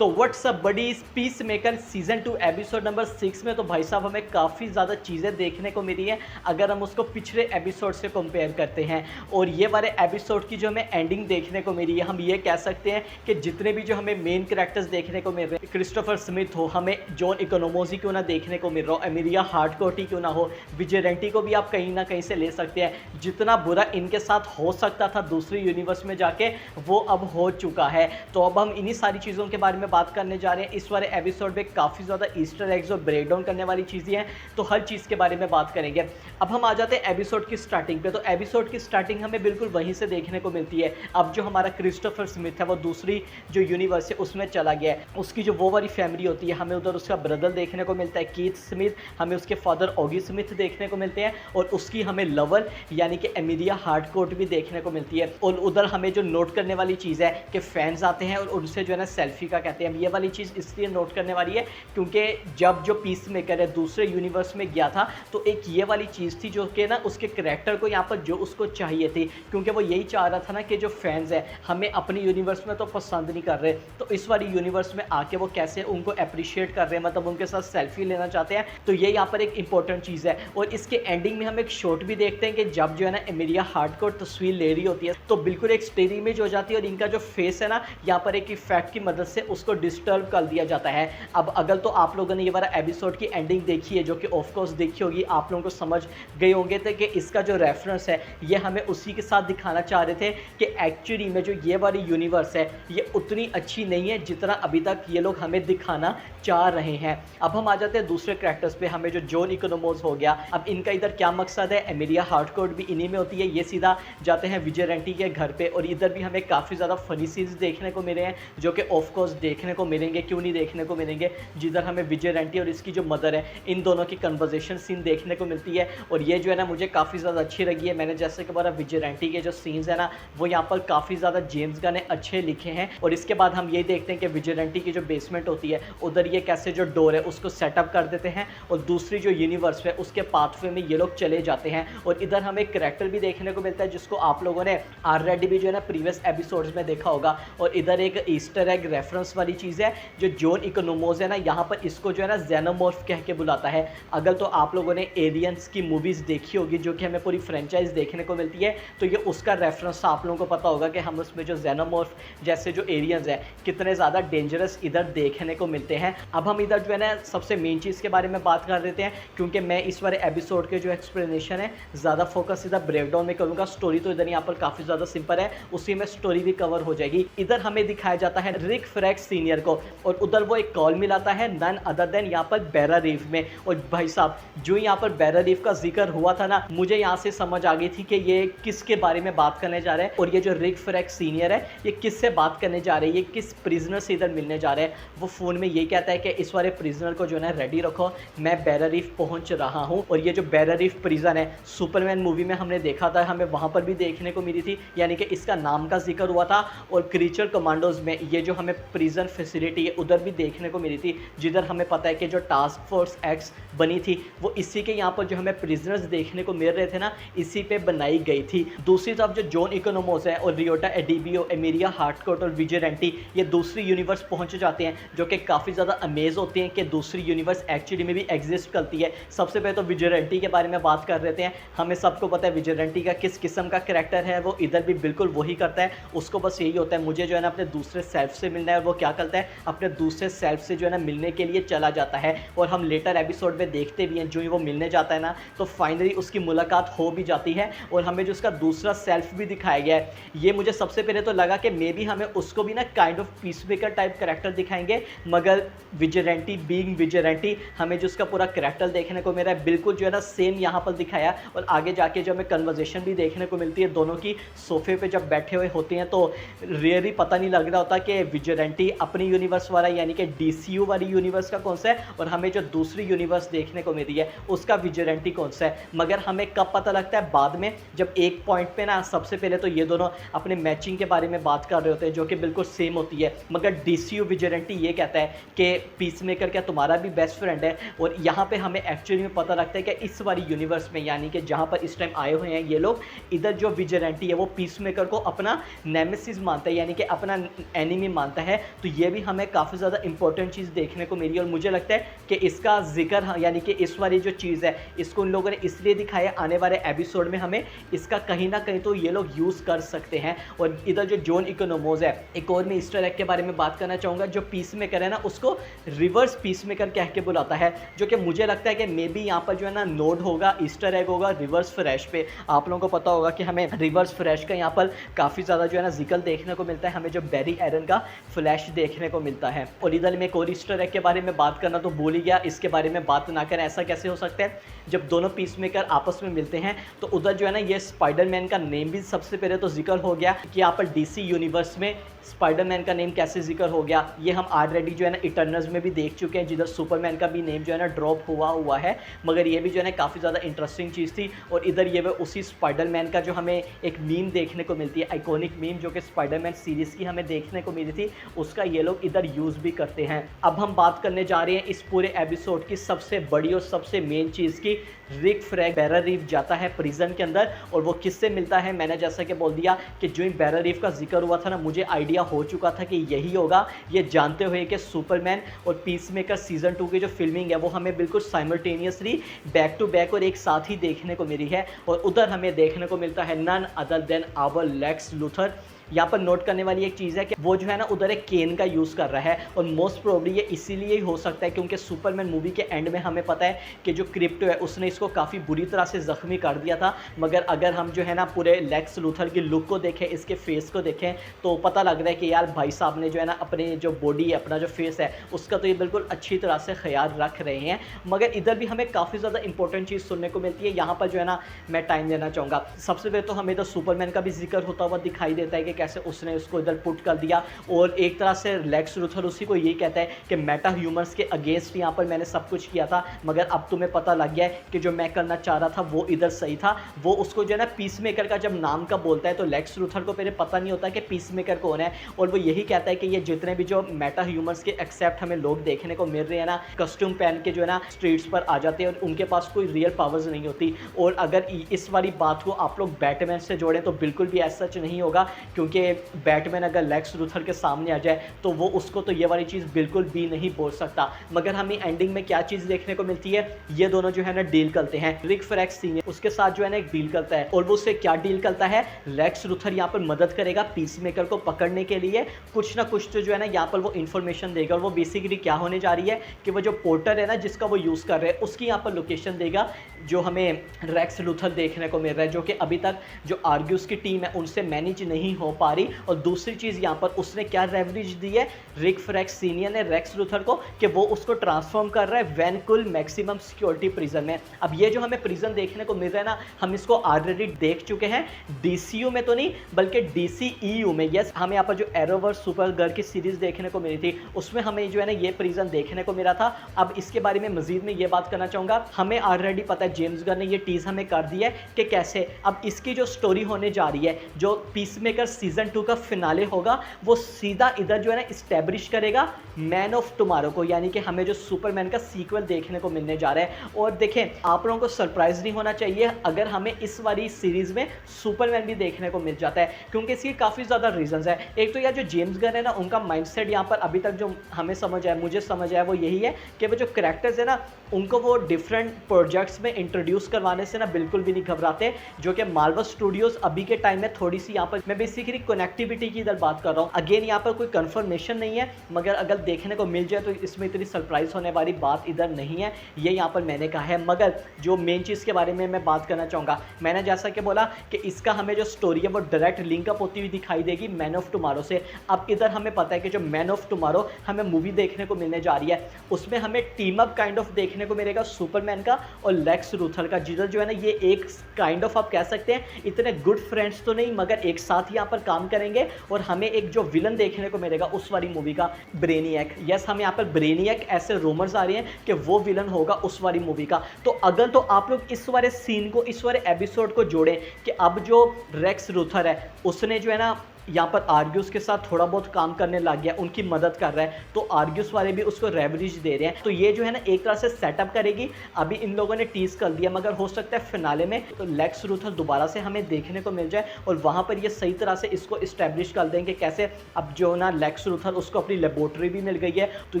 तो what's up buddy peace maker season 2 episode number 6 में तो भाई साहब हमें काफ़ी ज़्यादा चीज़ें देखने को मिली हैं अगर हम उसको पिछले एपिसोड से कंपेयर करते हैं। और ये वाले एपिसोड की जो हमें एंडिंग देखने को मिली है, हम ये कह सकते हैं कि जितने भी जो हमें मेन कैरेक्टर्स देखने को मिल रहे हैं, क्रिस्टोफर स्मिथ हो, हमें जॉन इकोनोमोजी क्यों ना देखने को मिल रहा हो, एमिलिया हार्डकोर्ट ही क्यों ना हो, विजिलेंटी को भी आप कहीं ना कहीं से ले सकते हैं। जितना बुरा इनके साथ हो सकता था दूसरी यूनिवर्स में जाके, वो अब हो चुका है। तो अब हम इन्हीं सारी चीज़ों के बारे में बात करने जा रहे हैं। इस वाले एपिसोड में काफ़ी ज़्यादा ईस्टर एग्स और ब्रेक डाउन करने वाली चीज़ें हैं, तो हर चीज़ के बारे में बात करेंगे। अब हम आ जाते हैं एपिसोड की स्टार्टिंग पे। तो एपिसोड की स्टार्टिंग हमें बिल्कुल वहीं से देखने को मिलती है। अब जो हमारा क्रिस्टोफर स्मिथ है वो दूसरी जो यूनिवर्स है उसमें चला गया है। उसकी जो वो वाली फैमिली होती है, हमें उधर उसका ब्रदर देखने को मिलता है कीथ स्मिथ, हमें उसके फादर ऑगी स्मिथ देखने को मिलते हैं, और उसकी हमें लवर यानी कि एमिलिया हार्डकोर्ट भी देखने को मिलती है। और उधर हमें जो नोट करने वाली चीज़ है कि फैंस आते हैं और उनसे जो है ना सेल्फी का कहते हैं। ये वाली चीज़ इसलिए नोट करने वाली है क्योंकि जब जो पीस मेकर है दूसरे यूनिवर्स में गया था, तो एक ये वाली चीज़ थी जो कि ना उसके करैक्टर को यहाँ पर जो उसको चाहिए थी, क्योंकि वो यही चाह रहा था ना कि जो फैंस है हमें अपनी यूनिवर्स में तो पसंद नहीं कर रहे, तो इस वाली यूनिवर्स में आके वो कैसे उनको अप्रिशिएट कर रहे हैं, मतलब उनके साथ सेल्फी लेना चाहते हैं। तो ये यहाँ पर एक इंपॉर्टेंट चीज़ है। और इसके एंडिंग में हम एक शॉट भी देखते हैं कि जब जो है ना एमिलिया हार्डकोर्ट तस्वीर ले रही होती है, तो बिल्कुल एक स्टेरी इमेज हो जाती है और इनका जो फेस है ना यहाँ पर एक इफेक्ट की मदद से उसको डिस्टर्ब कर दिया जाता है। अब अगर तो आप लोगों ने ये वाला एपिसोड की एंडिंग देखी है, जो कि ऑफ कोर्स देखी होगी, आप लोगों को समझ गए होंगे थे कि इसका जो रेफरेंस है ये हमें उसी के साथ दिखाना चाह रहे थे कि एक्चुअली में जो ये वाली यूनिवर्स है ये उतनी अच्छी नहीं है जितना अभी तक ये लोग हमें दिखाना चाह रहे हैं। अब हम आ जाते हैं दूसरे कैरेक्टर्स पे। हमें जो जॉन इकोनोमोस हो गया, अब इनका इधर क्या मकसद है, एमिलिया हार्डकोर्ट भी इन्हीं में होती है। ये सीधा जाते हैं विजिलेंटी के घर पे, और इधर भी हमें काफ़ी ज़्यादा फनी सीन्स देखने को मिले हैं जो कि ऑफ कोर्स देखने को मिलेंगे, क्यों नहीं देखने को मिलेंगे, जिधर हमें विजिलेंटी और इसकी जो मदर है इन दोनों की कन्वर्सेशन सीन देखने को मिलती है। और ये जो है ना मुझे काफ़ी ज़्यादा अच्छी लगी है। मैंने जैसे कि बोला विजिलेंटी के जो सीन्स है ना वो यहाँ पर काफ़ी ज़्यादा जेम्स गन ने अच्छे लिखे हैं। और इसके बाद हम ये देखते हैं कि विजिलेंटी की जो बेसमेंट होती है उधर ये कैसे जो डोर है उसको सेटअप कर देते हैं, और दूसरी जो यूनिवर्स है उसके पाथवे में ये लोग चले जाते हैं। और इधर हमें एक कैरेक्टर भी देखने को मिलता है जिसको आप लोगों ने ऑलरेडी भी जो है ना प्रीवियस एपिसोड्स में देखा होगा। और इधर एक ईस्टर एग रेफरेंस वाली चीज़ है, जो जॉन इकोनोमोस है ना यहाँ पर इसको जो है ना जेनोमॉर्फ कह के बुलाता है। अगर तो आप लोगों ने एलियंस की मूवीज़ देखी होगी, जो कि हमें पूरी फ्रेंचाइज देखने को मिलती है, तो ये उसका रेफरेंस आप लोगों को पता होगा कि हम उसमें जो जेनोमॉर्फ जैसे जो एलियंस है कितने ज़्यादा डेंजरस इधर देखने को मिलते हैं। अब हम इधर जो है ना सबसे मेन चीज़ के बारे में बात कर देते हैं, क्योंकि मैं इस वाले एपिसोड के जो एक्सप्लेनेशन है ज़्यादा फोकस इधर ब्रेकडाउन में करूँगा। स्टोरी तो इधर यहाँ पर काफ़ी ज़्यादा सिंपल है, उसी में स्टोरी भी कवर हो जाएगी। इधर हमें दिखाया जाता है रिक फ्रैक्स सीनियर को, और उधर वो एक कॉल मिलाता है नन अदर देन यहाँ पर बैरा रीफ में। और भाई साहब जो यहाँ पर बैरा रीफ का जिक्र हुआ था ना, मुझे यहाँ से समझ आ गई थी कि ये किसके बारे में बात करने जा रहे हैं। और ये जो रिक फ्रैक्स सीनियर है ये किससे बात करने जा रहे हैं, ये किस प्रिजनर से इधर मिलने जा रहे हैं। वो फ़ोन में ये कहता है कि इस वाले प्रिजनर को जो है ना रेडी रखो, मैं बैरा रीफ पहुँच रहा हूँ। और ये जो बैरा रीफ प्रिजन है सुपरमैन मूवी में हमने देखा था, हमें वहाँ पर भी देखने को मिली थी, यानी कि इसका नाम का जिक्र हुआ था। और क्रीचर कमांडोज में ये जो हमें प्रिजन फैसिलिटी है उधर भी देखने को मिली थी, जिधर हमें पता है कि जो टास्क फोर्स एक्स बनी थी वो इसी के यहाँ पर जो हमें प्रिजनर्स देखने को मिल रहे थे ना, इसी पे बनाई गई थी। दूसरी तरफ जो जॉन इकोनोमोस है और रियोटा एडिबियो, एमिलिया हार्डकोर्ट और विजिलेंटी ये दूसरी यूनिवर्स पहुंच जाते हैं, जो कि काफ़ी ज़्यादा अमेज होते हैं कि दूसरी यूनिवर्स एक्चुअली में भी एग्जिस्ट करती है। सबसे पहले तो विजिलेंटी के बारे में बात कर रहे हैं। हमें सबको पता है विजिलेंटी का किस किस्म का कैरेक्टर है, वो इधर भी बिल्कुल वही करता है। उसको बस यही होता है मुझे जो है ना अपने दूसरे सेल्फ से मिलना है, और वो क्या करता है अपने दूसरे सेल्फ से जो है ना मिलने के लिए चला जाता है। और हम लेटर एपिसोड में देखते भी हैं जो ही वो मिलने जाता है ना, तो फाइनली उसकी मुलाकात हो भी जाती है, और हमें जो उसका दूसरा सेल्फ भी दिखाया गया है। ये मुझे सबसे पहले तो लगा कि मे बी हमें उसको भी ना kind of peacemaker type character दिखाएंगे, मगर विजिलेंटी बीइंग विजिलेंटी हमें जो उसका पूरा कैरेक्टर देखने को मिला है बिल्कुल जो है ना सेम यहाँ पर दिखाया। और आगे जाके जो हमें कन्वर्सेशन भी देखने को मिलती है दोनों की, सोफे पे जब बैठे हुए होते हैं तो रियली पता नहीं लग रहा होता कि विजिलेंटी अपनी यूनिवर्स वाला यानी कि डीसीयू वाली यूनिवर्स का कौन सा है, और हमें जो दूसरी यूनिवर्स देखने को मिली है उसका विजिलेंटी कौन सा है। मगर हमें कब पता लगता है, बाद में, जब एक पॉइंट पे ना सबसे पहले तो ये दोनों अपने मैचिंग के बारे में बात कर रहे होते हैं जो कि बिल्कुल सेम होती है, मगर डीसीयू विजिलेंटी ये कहता है कि पीसमेकर क्या तुम्हारा भी बेस्ट फ्रेंड है। और यहाँ पे हमें एक्चुअली में पता लगता है कि इस वाली यूनिवर्स में यानी कि जहाँ पर इस टाइम आए हुए हैं ये लोग, इधर जो विजिलेंटी है वो पीसमेकर को अपना नेमेसिस मानता है, यानी कि अपना एनिमी मानता है। तो तो ये भी हमें काफ़ी ज़्यादा इंपॉर्टेंट चीज़ देखने को मिली और मुझे लगता है कि इसका जिक्र यानी कि इस वाली जो चीज़ है इसको उन लोगों ने इसलिए दिखाया आने वाले एपिसोड में हमें इसका कहीं ना कहीं तो ये लोग यूज़ कर सकते हैं। और इधर जो जॉन इकोनोमोस है, एक और मैं ईस्टर एग के बारे में बात करना चाहूँगा। जो पीस मेकर है ना उसको रिवर्स पीस मेकर कह के बुलाता है, जो कि मुझे लगता है कि मे बी यहाँ पर जो है ना नोड होगा, ईस्टर एग होगा रिवर्स फ्लैश पे। आप लोगों को पता होगा कि हमें रिवर्स फ्लैश का यहाँ पर काफ़ी ज़्यादा जो है ना जिक्र देखने को मिलता है, हमें जो बैरी एरन का फ्लैश देखने को मिलता है। और इधर में एक और ईस्टर एग के बारे में बात करना तो भूल ही गया, इसके बारे में बात ना करें ऐसा कैसे हो सकता है। जब दोनों पीस मेकर आपस में मिलते हैं तो उधर जो है ना ये स्पाइडरमैन का नेम भी सबसे पहले तो जिक्र हो गया कि यहाँ पर डीसी यूनिवर्स में स्पाइडरमैन का नेम कैसे जिक्र हो गया। ये हम ऑलरेडी जो है ना इटर्नल्स में भी देख चुके हैं, जिधर सुपरमैन का भी नेम जो है ना ड्रॉप हुआ है। मगर ये भी जो है ना काफ़ी ज़्यादा इंटरेस्टिंग चीज़ थी। और इधर ये वो उसी स्पाइडरमैन का जो हमें एक मीम देखने को मिलती है, आइकॉनिक मीम जो कि स्पाइडरमैन सीरीज़ की हमें देखने को मिली थी, उसका ये लोग इधर यूज़ भी करते हैं। अब हम बात करने जा रहे हैं इस पूरे एपिसोड की सबसे बड़ी और सबसे मेन चीज़ की। रिक फ्रैग बैरल रीफ जाता है प्रिजन के अंदर और वो किससे मिलता है। मैंने जैसा कि बोल दिया कि जो बैरल रीफ का जिक्र हुआ था ना, मुझे आइडिया हो चुका था कि यही होगा, ये जानते हुए कि सुपरमैन और पीस मेकर सीजन 2 की जो फिल्मिंग है वो हमें बिल्कुल साइमल्टेनियसली बैक टू बैक और एक साथ ही देखने को मिली है। और उधर हमें देखने को मिलता है none other than our Lex Luthor. यहाँ पर नोट करने वाली एक चीज़ है कि वो जो है ना उधर एक केन का यूज़ कर रहा है और मोस्ट प्रोबेबली ये इसीलिए ही हो सकता है क्योंकि सुपरमैन मूवी के एंड में हमें पता है कि जो क्रिप्टो है उसने इसको काफ़ी बुरी तरह से ज़ख्मी कर दिया था। मगर अगर हम जो है ना पूरे लेक्स लूथर की लुक को देखें, इसके फेस को देखें, तो पता लग रहा है कि यार भाई साहब ने जो है ना अपने जो बॉडी है, अपना जो फेस है उसका तो ये बिल्कुल अच्छी तरह से ख्याल रख रहे हैं। मगर इधर भी हमें काफ़ी ज़्यादा इंपॉर्टेंट चीज़ सुनने को मिलती है। यहाँ पर जो है ना मैं टाइम देना चाहूँगा। सबसे पहले तो हमें इधर सुपरमैन का भी जिक्र होता हुआ दिखाई देता है कि कैसे उसने उसको इधर पुट कर दिया और एक तरह से लेक्स लूथर उसी को यही कहता है कि मेटा ह्यूमंस के अगेंस्ट यहाँ पर मैंने सब कुछ किया था, मगर अब तुम्हें पता लग गया है कि जो मैं करना चाह रहा था वो इधर सही था। वो उसको जो है ना पीस मेकर का जब नाम का बोलता है तो लेक्स लूथर को पहले पता नहीं होता कि पीस मेकर कौन है और वो यही कहता है कि ये जितने भी जो मेटा ह्यूमंस के एक्सेप्ट हमें लोग देखने को मिल रहे हैं ना, कस्ट्यूम पहन के जो है ना स्ट्रीट्स पर आ जाते हैं और उनके पास कोई रियल पावर्स नहीं होती। और अगर इस वाली बात को आप लोग बैटमैन से जोड़ें तो बिल्कुल भी ऐसा सच नहीं होगा, क्योंकि बैटमैन अगर लेक्स लूथर के सामने आ जाए तो वो उसको तो ये वाली चीज़ बिल्कुल भी नहीं बोल सकता। मगर हमें एंडिंग में क्या चीज़ देखने को मिलती है, ये दोनों जो है ना डील करते हैं। रिक फ्रैग सीनियर उसके साथ जो है ना एक डील करता है और वो उससे क्या डील करता है, लेक्स लूथर यहाँ पर मदद करेगा पीस मेकर को पकड़ने के लिए, कुछ ना कुछ तो जो है ना यहाँ पर वो इन्फॉर्मेशन देगा। और वो बेसिकली क्या होने जा रही है कि वो जो पोर्टर है ना जिसका वो यूज़ कर रहे हैं उसकी यहाँ पर लोकेशन देगा, जो हमें रेक्स लूथर देखने को मिल रहा है, जो कि अभी तक जो आर्ग्यूज की टीम है उनसे मैनेज नहीं हो पा रही। और दूसरी चीज़ यहाँ पर उसने क्या लेवरेज दी है रिक फ्रैग सीनियर ने रेक्स लूथर को, कि वो उसको ट्रांसफॉर्म कर रहा है वैनकुल मैक्सिमम सिक्योरिटी प्रिजन में। अब ये जो हमें प्रिजन देखने को मिल रहा है ना, हम इसको ऑलरेडी देख चुके हैं डीसीयू में तो नहीं बल्कि डीसीईयू में। यस, हमें यहाँ पर जो एरोवर्स सुपरगर्ल की सीरीज देखने को मिली थी उसमें हमें जो है ना ये प्रिजन देखने को मिला था। अब इसके बारे में मजीद में ये बात करना चाहूँगा, हमें ऑलरेडी पता है जेम्स गन ने ये टीज हमें कर दी है कि कैसे अब इसकी जो स्टोरी होने जा रही है, जो पीसमेकर सीजन 2 का फिनाले होगा वो सीधा इधर जो है ना इस्टेब्लिश करेगा मैन ऑफ टुमारो को, यानी कि हमें जो सुपरमैन का सीक्वल देखने को मिलने जा रहा है। और देखें, आप लोगों को सरप्राइज नहीं होना चाहिए अगर हमें इस वाली सीरीज में सुपरमैन भी देखने को मिल जाता है, क्योंकि इसकी काफ़ी ज़्यादा रीजंस है। एक तो यार जो जेम्स गन है ना, उनका माइंडसेट यहाँ पर अभी तक जो हमें समझ आया, मुझे समझ आया, वो यही है कि वो जो कैरेक्टर्स है ना उनको वो डिफरेंट प्रोजेक्ट्स में इंट्रोड्यूस करवाने से ना बिल्कुल भी नहीं घबराते, जो कि मार्वल स्टूडियोज अभी के टाइम में थोड़ी सी यहाँ पर, मैं बेसिकली कनेक्टिविटी की इधर बात कर रहा हूँ। अगेन यहाँ पर कोई कंफर्मेशन नहीं है, मगर अगर देखने को मिल जाए तो इसमें इतनी सरप्राइज होने वाली बात इधर नहीं है, ये यहाँ पर मैंने कहा है। मगर जो मेन चीज़ के बारे में मैं बात करना चाहूँगा, मैंने जैसा कि बोला कि इसका हमें जो स्टोरी है वो डायरेक्ट लिंकअप होती हुई दिखाई देगी मैन ऑफ टुमारो से। अब इधर हमें पता है कि जो मैन ऑफ टुमारो हमें मूवी देखने को मिलने जा रही है उसमें हमें टीम अप काइंड ऑफ देखने को मिलेगा सुपरमैन का और लेक्स लूथर का, जिधर जो है ना ये एक काइंड ऑफ आप कह सकते हैं इतने गुड फ्रेंड्स तो नहीं मगर एक साथ यहाँ पर काम करेंगे। और हमें एक जो विलन देखने को मिलेगा उस वाली मूवी का, ब्रेनियक। यस, हमें यहाँ पर ब्रेनियक ऐसे रूमर्स आ रही हैं कि वो विलन होगा उस वाली मूवी का। तो अगर तो आप लोग इस वाले सीन को, इस वाले एपिसोड को जोड़ें कि अब जो रेक्स लूथर है उसने जो है ना यहाँ पर आर्ग्यूस के साथ थोड़ा बहुत काम करने लग गया, उनकी मदद कर रहा है, तो आर्ग्यूस वाले भी उसको रेवरेज दे रहे हैं। तो ये जो है ना एक तरह से सेटअप करेगी। अभी इन लोगों ने टीज कर दिया, मगर हो सकता है फिनाले में तो लेक्स लूथर दोबारा से हमें देखने को मिल जाए और वहाँ पर ये सही तरह से इसको इस्टेब्लिश कर देंगे कैसे अब जो ना लेक्स लूथर उसको अपनी लेबोरेटरी भी मिल गई है, तो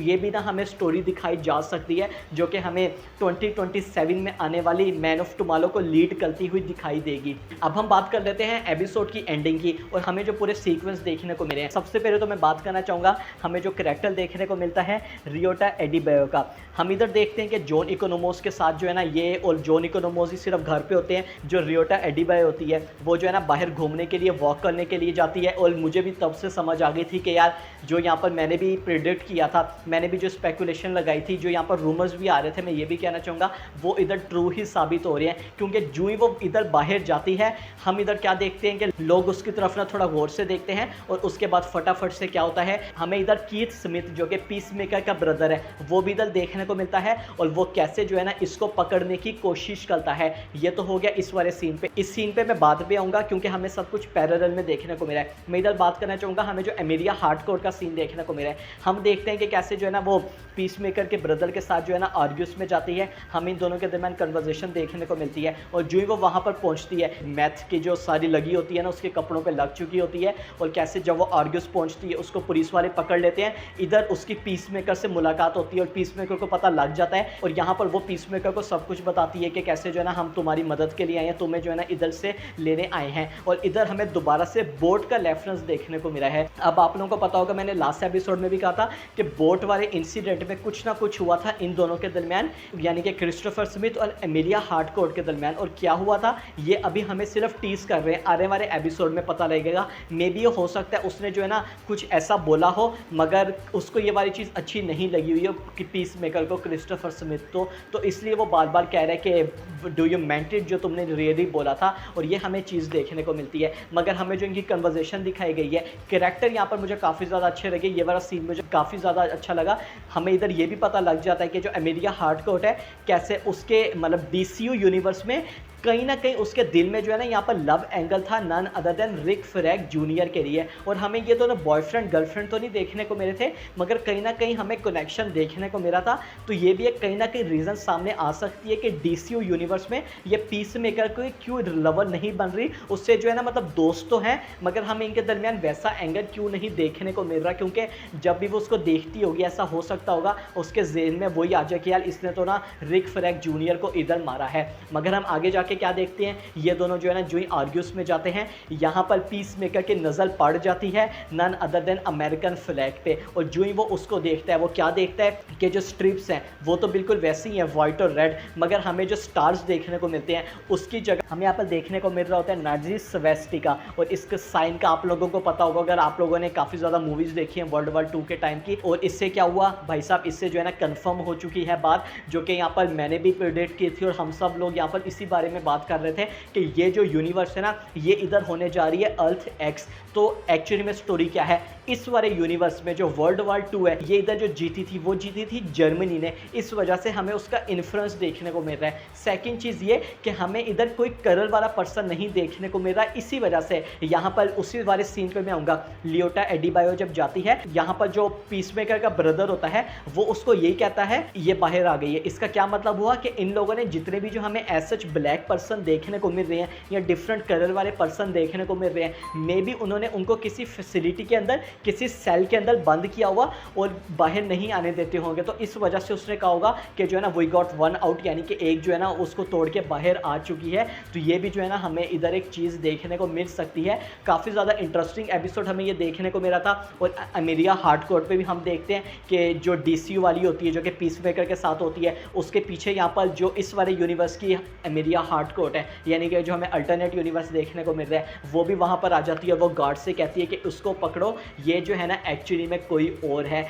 ये भी ना हमें स्टोरी दिखाई जा सकती है जो कि हमें 2027 में आने वाली मैन ऑफ टुमारो को लीड करती हुई दिखाई देगी। अब हम बात कर लेते हैं एपिसोड की एंडिंग की और हमें जो पूरे सीक्वेंस देखने को मिले हैं। सबसे पहले तो मैं बात करना चाहूँगा हमें जो कैरेक्टर देखने को मिलता है रियोटा एडिबायो का। हम इधर देखते हैं कि जॉन इकोनोमोस के साथ जो है ना ये और जॉन इकोनोमोस ही सिर्फ घर पे होते हैं, जो रियोटा एडिबायो होती है वो जो है ना बाहर घूमने के लिए वॉक करने के लिए जाती है। और मुझे भी तब से समझ आ गई थी कि यार जो यहाँ पर मैंने भी प्रिडिक्ट किया था, मैंने भी जो स्पेकुलेशन लगाई थी, जो यहाँ पर रूमर्स भी आ रहे थे, मैं ये भी कहना चाहूँगा वो इधर ट्रू ही साबित हो रहे हैं। क्योंकि जो ही वो इधर बाहर जाती है हम इधर क्या देखते हैं कि लोग उसकी तरफ ना थोड़ा गौर से देखते हैं और उसके बाद फटाफट से क्या होता है हमें इधर कीथ स्मिथ जो कि पीस मेकर का ब्रदर है वो भी इधर देखने को मिलता है और वो कैसे जो है ना इसको पकड़ने की कोशिश करता है। ये तो हो गया इस वाले सीन पे। इस सीन पे मैं बाद में आऊँगा क्योंकि हमें सब कुछ पैरेलल में देखने को मिला है। मैं इधर बात करना चाहूँगा हमें जो एमिलिया हार्डकोर का सीन देखने को मिला है। हम देखते हैं कि कैसे जो है ना वो पीस मेकर के ब्रदर के साथ जो है ना आर्ग्यूस में जाती है, हम इन दोनों के दरमियान कन्वर्सेशन देखने को मिलती है और जो ही वो वहाँ पर पहुँचती है मैथ की जो सारी लगी होती है ना उसके कपड़ों पर लग चुकी होती है और कैसे जब वो आर्ग्यूस पहुँचती है उसको पुलिस वाले पकड़ लेते हैं। इधर उसकी पीस मेकर से मुलाकात होती है और पीस मेकर को पता लग जाता है और यहाँ पर वो पीस मेकर को सब कुछ बताती है कि कैसे जो है ना हम तुम्हारी मदद के लिए आए हैं, तुम्हें जो है ना इधर से लेने आए हैं। और इधर हमें दोबारा से बोट का रेफरेंस देखने को मिला है। अब आप लोगों को पता होगा मैंने लास्ट एपिसोड में भी कहा था कि बोट वाले इंसिडेंट में कुछ ना कुछ हुआ था इन दोनों के दरमियान, यानी कि क्रिस्टोफर स्मिथ और एमिलिया हार्डकोर के दरमियान। और क्या हुआ था ये अभी हमें सिर्फ टीज कर रहे हैं, आने वाले एपिसोड में पता लगेगा। मे बी हो सकता है उसने जो है ना कुछ ऐसा बोला हो मगर उसको ये वाली चीज़ अच्छी नहीं लगी हुई हो कि पीस मेकर को क्रिस्टोफर स्मिथ तो इसलिए वो बार बार कह रहा है कि डू यू मेंट इट, जो तुमने रियली बोला था। और ये हमें चीज़ देखने को मिलती है। मगर हमें जो इनकी कन्वर्सेशन दिखाई गई है, कैरेक्टर यहाँ पर मुझे काफ़ी ज़्यादा अच्छे लगे। ये वाला सीन मुझे काफ़ी ज़्यादा अच्छा लगा। हमें इधर ये भी पता लग जाता है कि जो एमिलिया हार्डकोर है कैसे उसके मतलब DCU यूनिवर्स में कहीं ना कहीं उसके दिल में जो है ना यहाँ पर लव एंगल था नन अदर देन रिक फ्रैग जूनियर के लिए। और हमें ये दोनों बॉयफ्रेंड गर्लफ्रेंड तो नहीं देखने को मिले थे मगर कहीं ना कहीं हमें कनेक्शन देखने को मिला था। तो ये भी एक कहीं ना कहीं रीज़न सामने आ सकती है कि DCU यूनिवर्स में ये पीस मेकर को क्यों लवर नहीं बन रही, उससे जो है ना मतलब दोस्त तो हैं मगर हमें इनके दरमियान वैसा एंगल क्यों नहीं देखने को मिल रहा। क्योंकि जब भी वो उसको देखती होगी ऐसा हो सकता होगा उसके ज़हन में वही आ जाए कि यार इसने तो ना रिक फ्रैग जूनियर को इधर मारा है। मगर हम आगे जाके क्या देखते हैं ये दोनों जो है ना जो ही आर्ग्यूस में जाते हैं यहाँ पर पीस मेकर की नज़र पड़ जाती है none other than American flag पे। और जो ही वो उसको देखता है वो क्या देखता है कि जो स्ट्रिप्स हैं वो तो बिल्कुल वैसी ही हैं वाइट और रेड, मगर हमें जो स्टार्स देखने को मिलते हैं उसकी जगह हमें यहाँ पर देखने को मिल रहा होता है नाजी स्वेस्टिका। और इसके साइन का आप लोगों को पता होगा अगर आप लोगों ने काफ़ी ज़्यादा मूवीज़ देखी हैं वर्ल्ड वॉर 2 के टाइम की। और इससे क्या हुआ भाई साहब, इससे जो है ना कन्फर्म हो चुकी है बात जो कि यहाँ पर मैंने भी प्रेडिक्ट की थी और हम सब लोग यहाँ पर इसी बारे में बात कर रहे थे कि ये जो यूनिवर्स है ना ये इधर होने जा रही है अर्थ एक्स। तो एक्चुअली में स्टोरी क्या है, इस वाले यूनिवर्स में जो वर्ल्ड वॉर 2 है ये इधर जो जीती थी वो जीती थी जर्मनी ने, इस वजह से हमें उसका इन्फ्लुएंस देखने को मिल रहा है। सेकंड चीज़ ये कि हमें इधर कोई करल वाला पर्सन नहीं देखने को मिल रहा है, इसी वजह से यहाँ पर उसी वाले सीन पे मैं आऊँगा। लियोटा एडिबायो जब जाती है यहाँ पर जो पीसमेकर का ब्रदर होता है वो उसको यही कहता है ये बाहर आ गई है। इसका क्या मतलब हुआ कि इन लोगों ने जितने भी जो हमें एज सच ब्लैक पर्सन देखने को मिल रहे हैं या डिफरेंट कलर वाले पर्सन देखने को मिल रहे हैं, मे बी उन्होंने उनको किसी फैसिलिटी के अंदर किसी सेल के अंदर बंद किया हुआ और बाहर नहीं आने देते होंगे। तो इस वजह से उसने कहा होगा कि जो है ना वी गॉट वन आउट, यानी कि एक जो है ना उसको तोड़ के बाहर आ चुकी है। तो ये भी जो है ना हमें इधर एक चीज़ देखने को मिल सकती है। काफ़ी ज़्यादा इंटरेस्टिंग एपिसोड हमें ये देखने को मिला था। और एमिलिया हार्डकोर पे भी हम देखते हैं कि जो DCU वाली होती है जो कि पीसमेकर के साथ होती है उसके पीछे यहाँ पर जो इस वाले यूनिवर्स की एमिलिया हार्डकोर है यानी कि जो हमें अल्टरनेट यूनिवर्स देखने को मिल रहा है वो भी वहाँ पर आ जाती है और वो गार्ड से कहती है कि उसको पकड़ो, ये जो है ना एक्चुअली में कोई और है।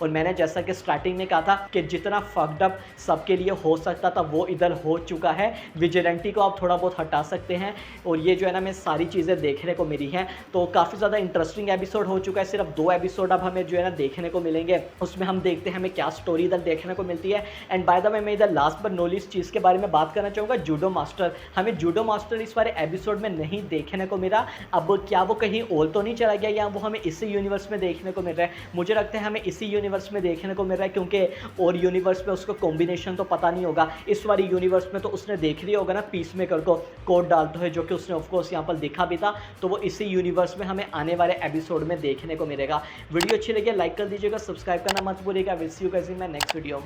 और मैंने जैसा कि स्टार्टिंग में कहा था कि जितना फक्ड अप सबके लिए हो सकता था वो इधर हो चुका है। विजिलेंटी को आप थोड़ा बहुत हटा सकते हैं और ये जो है ना हमें सारी चीज़ें देखने को मिली हैं। तो काफ़ी ज़्यादा इंटरेस्टिंग एपिसोड हो चुका है। सिर्फ 2 एपिसोड अब हमें जो है ना देखने को मिलेंगे, उसमें हम देखते हैं हमें क्या स्टोरी इधर देखने को मिलती है। एंड बाय द वे मैं इधर लास्ट बट नो लीस्ट चीज़ के बारे में बात करना चाहूँगा, जूडो मास्टर। हमें जूडो मास्टर इस वाले एपिसोड में नहीं देखने को मिला। अब क्या वो कहीं और तो नहीं चला गया या वो हमें इसी यूनिवर्स में देखने को मिल रहा है? मुझे लगता है हमें इसी यूनिवर्स में देखने को मिल रहा है, क्योंकि और यूनिवर्स में उसको कॉम्बिनेशन तो पता नहीं होगा। इस वाली यूनिवर्स में तो उसने देख लिया होगा ना पीस मेकर को कोड डालते हुए, जो कि उसने ऑफकोर्स यहाँ पर दिखा भी था। तो वो इसी यूनिवर्स में हमें आने वाले एपिसोड में देखने को मिलेगा। वीडियो अच्छी लगी लाइक कर दीजिएगा, सब्सक्राइब करना मत भूलिएगा। Will see you guys in my next video.